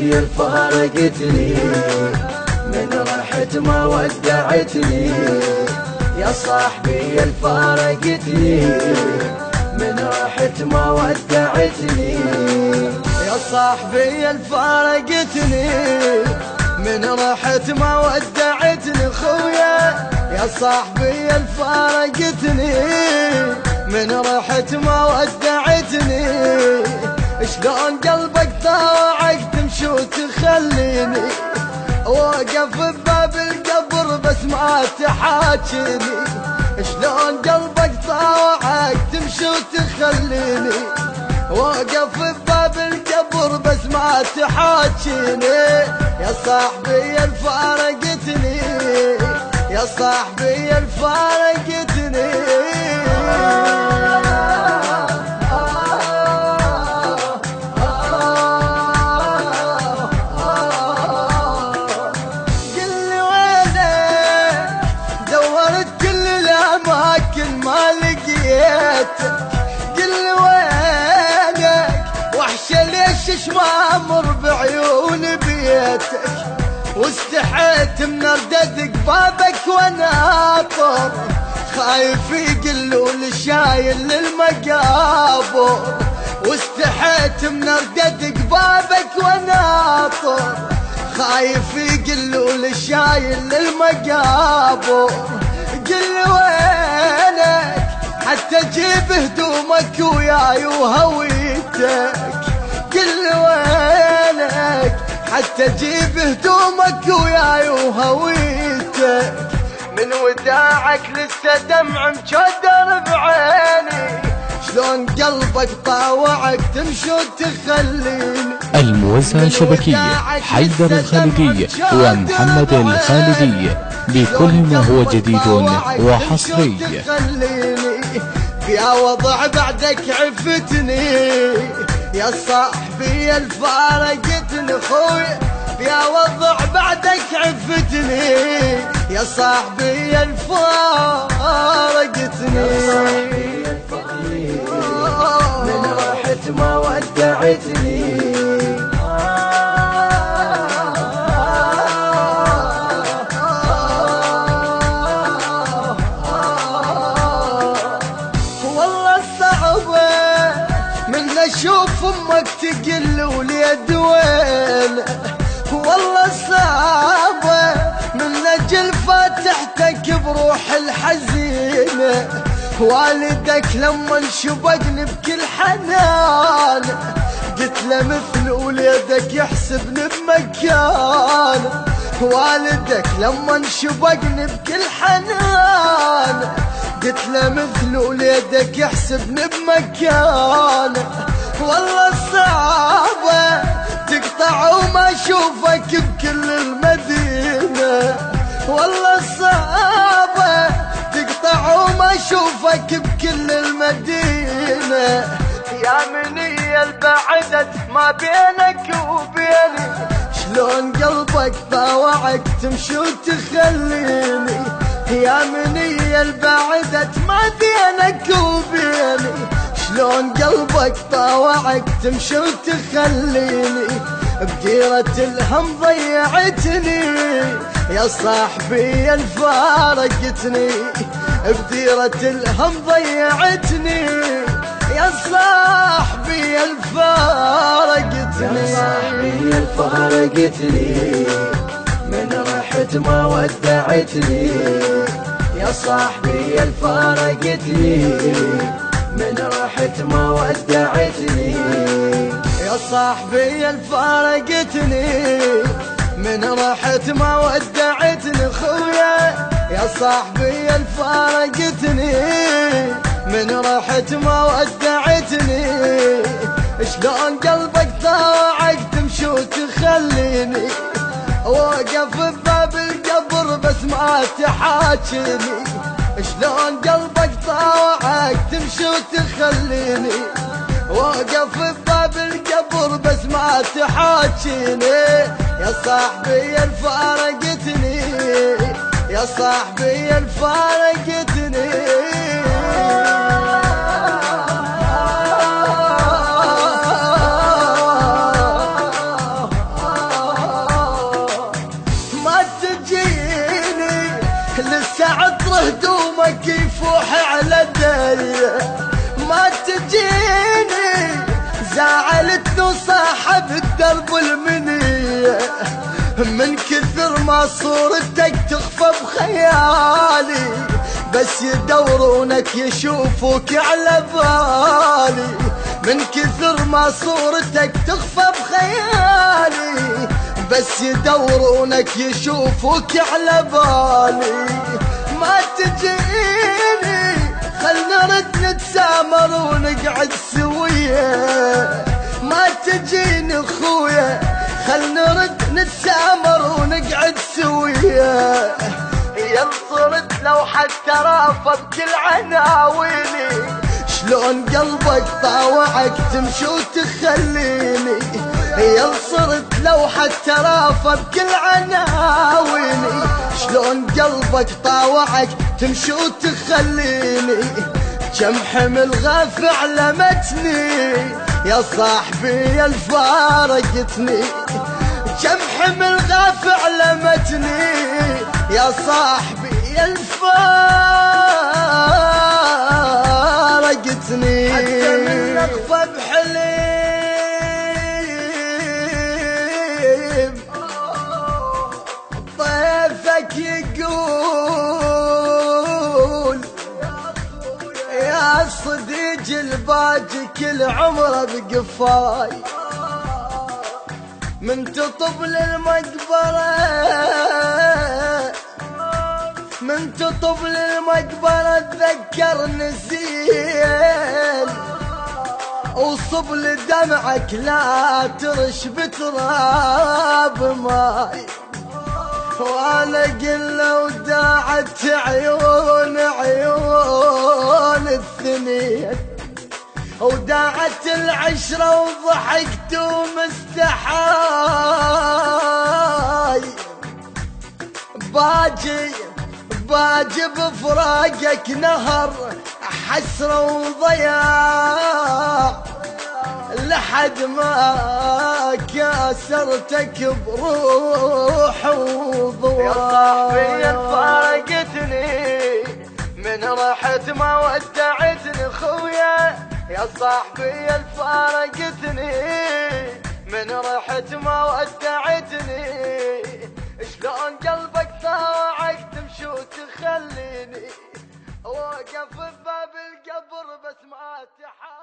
صاحبي الفارقتني من رحت ما ودعتني. يا صاحبي الفارقتني من رحت ما ودعتني. يا صاحبي الفارقتني من رحت ما ودعتني خويا. يا صاحبي الفارقتني من رحت ما ودعتني. شلون قلبك طاوعك تمشي وتخليني واقف بباب القبر بس ما تحاكيني. شلون قلبك طاوعك تمشي وتخليني واقف بباب القبر بس ما تحاكيني. يا صاحبي الفارقتني يا صاحبي الفارقتني. قلي وينك دورت كل الاماكن ما لقيتك. قلي وينك وحشة ليش ما امر بعيون بيتك. واستحيت من رددك بابك وناطر خايف يقلون شايل للمقابر. واستحيت من رددك بابك وناطر خايف يقلون شايل للمقابر. قل وينك حتى جيب هدومك وياي وهويتك. قل وينك حتى جيب هدومك وياي وهويتك. من وداعك لسه دمع مجدر بعيني. شلون قلبك طاوعك تمشي وتخليني. الموزع الشبكي حيدر الخالدي ومحمد الخالدي بكل ما هو جديد وحصري. يا وضع بعدك عفتني يا صاحبي الفارقتني خويا. يا وضع بعدك عفتني يا صاحبي الفارقتني. من رحت ما ودعتني. اشوف امك تقل وليد وين. والله صعبة من اجل فاتحتك بروح الحزينة. والدك لما انشبقني بكل حنان قلت له مثل وليدك يحسبني بمكان. والدك لما انشبقني بكل حنان قلت له مثل وليدك يحسبني بمكان. والله صعبة تقطع وما اشوفك بكل المدينة. والله صعبة تقطع وما اشوفك بكل المدينة. يا مني البعدت ما بينك وبيني. شلون قلبك طاوعك تمشي وتخليني. يا مني البعدت ما بينك وبيني. شلون قلبك طاوعك تمشي وتخليني. بديرة الهم ضيعتني يا صاحبي الفارقتني. بديرة الهم ضيعتني يا صاحبي الفارقتني. يا صاحبي الفارقتني من رحت ما ودعتني. يا صاحبي الفارقتني من رحت ما ودعتني. يا صاحبي الفارقتني من رحت ما ودعتني خويا. يا صاحبي الفارقتني من رحت ما ودعتني. شلون قلبك طاوعك تمشي وتخليني واقف بباب القبر بس ما تحاكيني. شلون قلبك طاوعك تمشي وتخليني واقف بباب القبر بس ما تحاكيني. يا صاحبي الفارقتني يا صاحبي الفارقتني. هدومك يفوح على الداية ما تجيني زعلتني وصاحب الدرب المنية من كثر ما صورتك تخفى بخيالي بس يدورونك يشوفوك على بالي من كثر ما صورتك تخفى بخيالي بس يدورونك يشوفوك على بالي ما تجيني خل نرد نتسامر ونقعد سوية ما تجيني اخويا خل نرد نتسامر ونقعد سوية ينصرت لو حتى رافض كل عناويني شلون قلبك طاوعك تمشي وتخليني ينصرت لو حتى رافض كل عناويني شلون قلبك طاوعك تمشي وتخليني كم حمل غاف علمتني يا صاحبي الفارقتني كم حمل غاف علمتني يا صاحبي الفارقتني حتى من اخفى بحليم ضيفك يقول يا صديق الباجي كل عمره بقفاي من تطب للمقبرة من تطب للمقبرة اتذكر زين وصب لدمعك لا ترش بتراب ماي وانا قله وداعت عيون الثنين وداعت العشرة وضحكت ومستحاي باجي بفراقك نهر حسرة وضياع لحد ما كاسرتك بروح وضواء يا صاحبي فارقتني من رحت ما ودعتني خويا يا صاحبي فارقتني من رحت ما ودعتني شلون قلبك طاوعك تمشي وتخليني واقف بباب القبر بس ما تحاول